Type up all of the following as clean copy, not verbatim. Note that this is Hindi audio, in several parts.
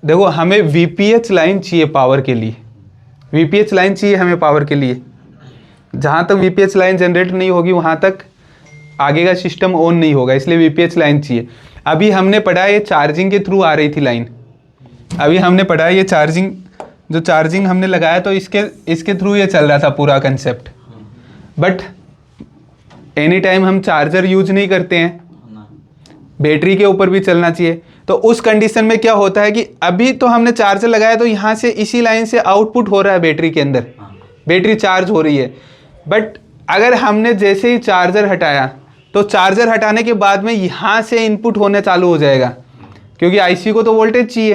देखो हमें वीपीएच लाइन चाहिए पावर के लिए, वीपीएच लाइन चाहिए हमें पावर के लिए। जहाँ तक वीपीएच लाइन जनरेट नहीं होगी वहाँ तक आगे का सिस्टम ऑन नहीं होगा, इसलिए वीपीएच लाइन चाहिए। अभी हमने पढ़ा ये चार्जिंग के थ्रू आ रही थी लाइन, अभी हमने पढ़ा ये चार्जिंग, जो चार्जिंग हमने लगाया तो इसके थ्रू ये चल रहा था पूरा कंसेप्ट। बट एनी टाइम हम चार्जर यूज नहीं करते हैं, बैटरी के ऊपर भी चलना चाहिए। तो उस कंडीशन में क्या होता है कि अभी तो हमने चार्जर लगाया तो यहाँ से इसी लाइन से आउटपुट हो रहा है बैटरी के अंदर, बैटरी चार्ज हो रही है। बट अगर हमने जैसे ही चार्जर हटाया तो चार्जर हटाने के बाद में यहाँ से इनपुट होने चालू हो जाएगा, क्योंकि आईसी को तो वोल्टेज चाहिए,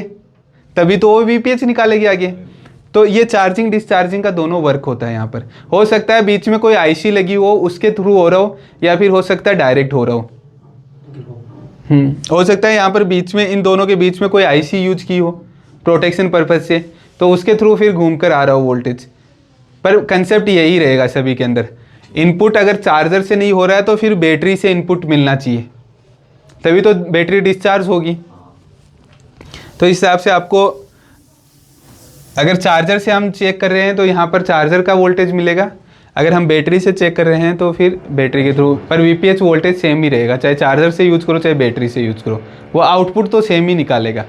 तभी तो वो वीपीएच निकालेगी आगे। तो ये चार्जिंग डिस्चार्जिंग का दोनों वर्क होता है यहाँ पर। हो सकता है बीच में कोई आईसी लगी हो उसके थ्रू हो रहा हो, या फिर हो सकता है डायरेक्ट हो रहा हो। हो सकता है यहाँ पर बीच में इन दोनों के बीच में कोई आईसी यूज की हो प्रोटेक्शन पर्पज से, तो उसके थ्रू फिर घूम कर आ रहा हो वोल्टेज। पर कंसेप्ट यही रहेगा सभी के अंदर, इनपुट अगर चार्जर से नहीं हो रहा है तो फिर बैटरी से इनपुट मिलना चाहिए, तभी तो बैटरी डिस्चार्ज होगी। तो इस हिसाब से आपको अगर चार्जर से हम चेक कर रहे हैं तो यहाँ पर चार्जर का वोल्टेज मिलेगा, अगर हम बैटरी से चेक कर रहे हैं तो फिर बैटरी के थ्रू। पर वीपीएच वोल्टेज सेम ही रहेगा, चाहे चार्जर से यूज़ करो चाहे बैटरी से यूज़ करो, वो आउटपुट तो सेम ही निकालेगा।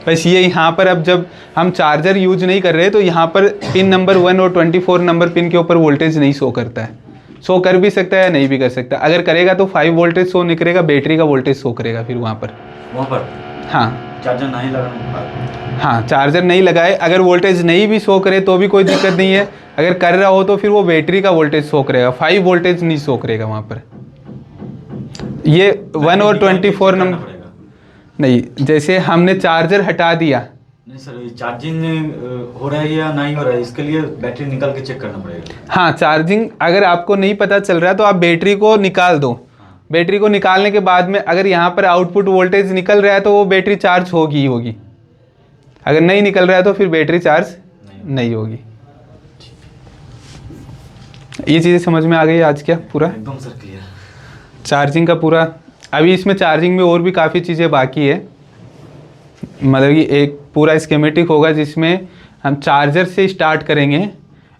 बस ये यहाँ पर अब जब हम चार्जर यूज नहीं कर रहे तो यहाँ पर पिन नंबर 1 और 24 नंबर पिन के ऊपर वोल्टेज नहीं शो करता है। शो कर भी सकता है या नहीं भी कर सकता, अगर करेगा तो 5 वोल्टेज शो निकलेगा, बैटरी का वोल्टेज शो करेगा फिर वहाँ पर। हाँ चार्जर नहीं लगाना, हाँ चार्जर नहीं लगाए, अगर वोल्टेज नहीं भी शो करे तो भी कोई दिक्कत नहीं है, अगर कर रहा हो तो फिर वो बैटरी का वोल्टेज शो करेगा, 5 वोल्टेज नहीं शो करेगा वहाँ पर। ये 1 और 24 नंबर नहीं, जैसे हमने चार्जर हटा दिया, नहीं सर चार्जिंग हो रहा है या नहीं हो रहा है, इसके लिए बैटरी निकाल के चेक करना पड़ेगा। हाँ चार्जिंग अगर आपको नहीं पता चल रहा है तो आप बैटरी को निकाल दो, बैटरी को निकालने के बाद में अगर यहाँ पर आउटपुट वोल्टेज निकल रहा है तो वो बैटरी चार्ज होगी ही होगी, अगर नहीं निकल रहा है तो फिर बैटरी चार्ज नहीं होगी। ये चीज़ें समझ में आ गई आज क्या पूरा? एकदम सर क्लियर। चार्जिंग का पूरा, अभी इसमें चार्जिंग में और भी काफ़ी चीज़ें बाकी है, मतलब कि एक पूरा स्कीमेटिक होगा जिसमें हम चार्जर से स्टार्ट करेंगे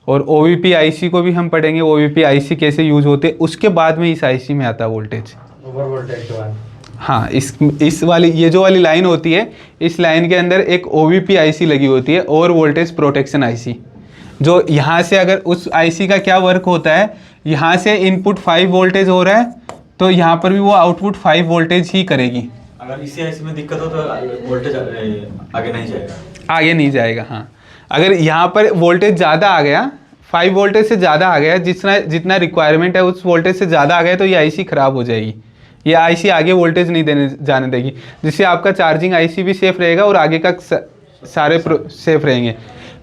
और ओवीपी आईसी को भी हम पढ़ेंगे, ओवीपी आईसी कैसे यूज होते हैं, उसके बाद में इस आईसी में आता है वोल्टेज, ओवर वोल्टेज के बाद। हाँ इस वाली ये जो वाली लाइन होती है, इस लाइन के अंदर एक ओवीपी आईसी लगी होती है, ओवर वोल्टेज प्रोटेक्शन आईसी, जो यहाँ से अगर उस आईसी का क्या वर्क होता है, यहाँ से इनपुट 5 वोल्टेज हो रहा है तो यहाँ पर भी वो आउटपुट 5 वोल्टेज ही करेगी। अगर इसी आईसी में दिक्कत हो तो वोल्टेज आगे नहीं जाएगा, आगे नहीं जाएगा। हाँ अगर यहाँ पर वोल्टेज ज़्यादा आ गया, 5 वोल्टेज से ज़्यादा आ गया, जितना रिक्वायरमेंट है उस वोल्टेज से ज़्यादा आ गया तो ये आईसी ख़राब हो जाएगी, ये आईसी आगे वोल्टेज नहीं जाने देगी, जिससे आपका चार्जिंग आईसी भी सेफ रहेगा और आगे का सारे सेफ रहेंगे।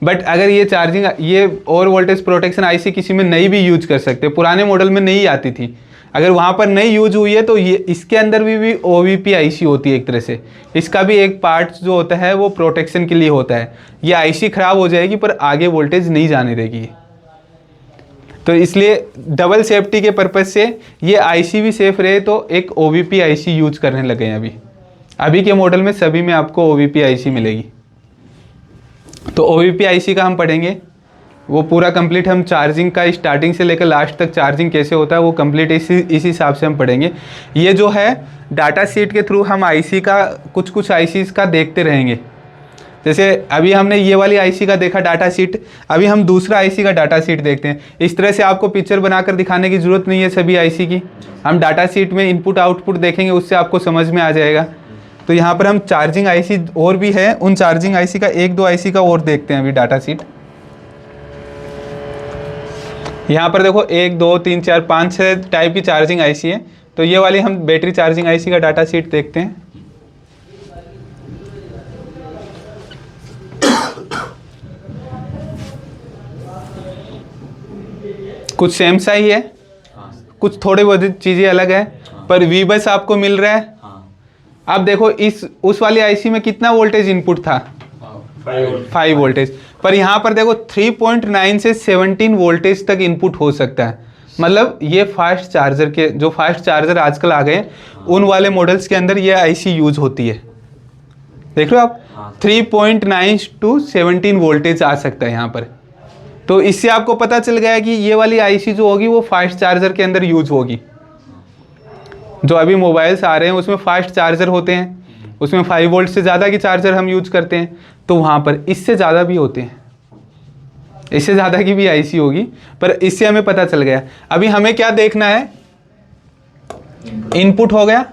बट अगर ये चार्जिंग ये ओवर वोल्टेज प्रोटेक्शन आईसी किसी में नहीं भी यूज कर सकते, पुराने मॉडल में नहीं आती थी, अगर वहाँ पर नहीं यूज हुई है तो ये इसके अंदर भी ओवीपी आईसी होती है एक तरह से, इसका भी एक पार्ट जो होता है वो प्रोटेक्शन के लिए होता है। ये आईसी ख़राब हो जाएगी पर आगे वोल्टेज नहीं जाने देगी, तो इसलिए डबल सेफ्टी के पर्पज़ से ये आईसी भी सेफ रहे तो एक ओवीपी आईसी यूज करने लगे हैं। अभी के मॉडल में सभी में आपको ओवीपी आईसी मिलेगी। तो ओवीपी आईसी का हम पढ़ेंगे, वो पूरा कंप्लीट हम चार्जिंग का स्टार्टिंग से लेकर लास्ट तक चार्जिंग कैसे होता है वो कंप्लीट इसी हिसाब से हम पढ़ेंगे। ये जो है डाटा शीट के थ्रू हम आईसी का कुछ आईसीज़ का देखते रहेंगे। जैसे अभी हमने ये वाली आईसी का देखा डाटा शीट, अभी हम दूसरा आईसी का डाटा शीट देखते हैं। इस तरह से आपको पिक्चर बनाकर दिखाने की ज़रूरत नहीं है सभी आईसी की, हम डाटा शीट में इनपुट आउटपुट देखेंगे, उससे आपको समझ में आ जाएगा। तो यहाँ पर हम चार्जिंग आईसी और भी है, उन चार्जिंग आईसी का 1-2 आईसी का और देखते हैं अभी डाटा शीट। यहाँ पर देखो 1 2 3 4 5 6 टाइप की चार्जिंग आईसी है, तो ये वाली हम बैटरी चार्जिंग आईसी का डाटा शीट देखते हैं। कुछ सेम सा ही है, कुछ थोड़े बहुत चीज़ें अलग है, पर वी बस आपको मिल रहा है। अब देखो उस वाली आईसी में कितना वोल्टेज इनपुट था, 5 वोल्टेज, पर यहाँ पर देखो 3.9 से 17 वोल्टेज तक इनपुट हो सकता है। मतलब ये फास्ट चार्जर के जो फास्ट चार्जर आजकल आ गए उन वाले मॉडल्स के अंदर ये आईसी यूज होती है। देख रहे हो आप, हाँ। 3.9 to 17 वोल्टेज आ सकता है यहाँ पर। तो इससे आपको पता चल गया कि ये वाली आईसी जो होगी वो फास्ट चार्जर के अंदर यूज होगी। जो अभी मोबाइल्स आ रहे हैं उसमें फास्ट चार्जर होते हैं, उसमें 5 वोल्ट से ज़्यादा की चार्जर हम यूज करते हैं, तो वहाँ पर इससे ज़्यादा भी होते हैं, इससे ज़्यादा की भी आईसी होगी। पर इससे हमें पता चल गया। अभी हमें क्या देखना है, इनपुट हो गया,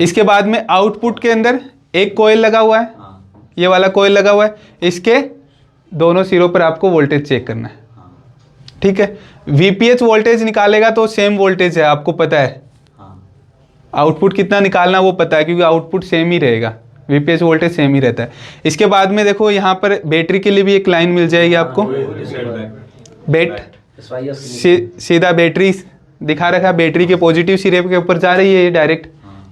इसके बाद में आउटपुट के अंदर एक कोयल लगा हुआ है, ये वाला कोयल लगा हुआ है, इसके दोनों सिरों पर आपको वोल्टेज चेक करना है। ठीक है, वीपीएच वोल्टेज निकालेगा तो सेम वोल्टेज है, आपको पता है। आउटपुट कितना निकालना वो पता है, क्योंकि आउटपुट सेम ही रहेगा, वीपीएच वोल्टेज सेम ही रहता है। इसके बाद में देखो यहाँ पर बैटरी के लिए भी एक लाइन मिल जाएगी आपको, सीधा बैटरी दिखा रखा है, बैटरी के पॉजिटिव सिरे के ऊपर जा रही है ये डायरेक्ट,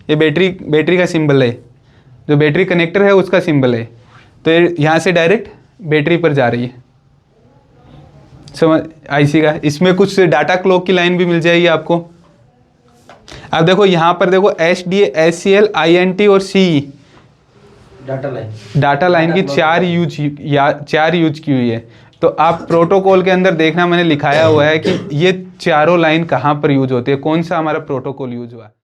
ये बैटरी का सिंबल है, जो बैटरी कनेक्टर है उसका सिंबल है, तो ये यहाँ से डायरेक्ट बैटरी पर जा रही है, समझ आईसी का। इसमें कुछ डाटा क्लॉक की लाइन भी मिल जाएगी आपको। अब देखो यहाँ पर देखो HDA, HCL, INT और CE डाटा लाइन की चार यूज की हुई है। तो आप प्रोटोकॉल के अंदर देखना, मैंने लिखाया हुआ है कि ये चारों लाइन कहाँ पर यूज होती है, कौन सा हमारा प्रोटोकॉल यूज हुआ है।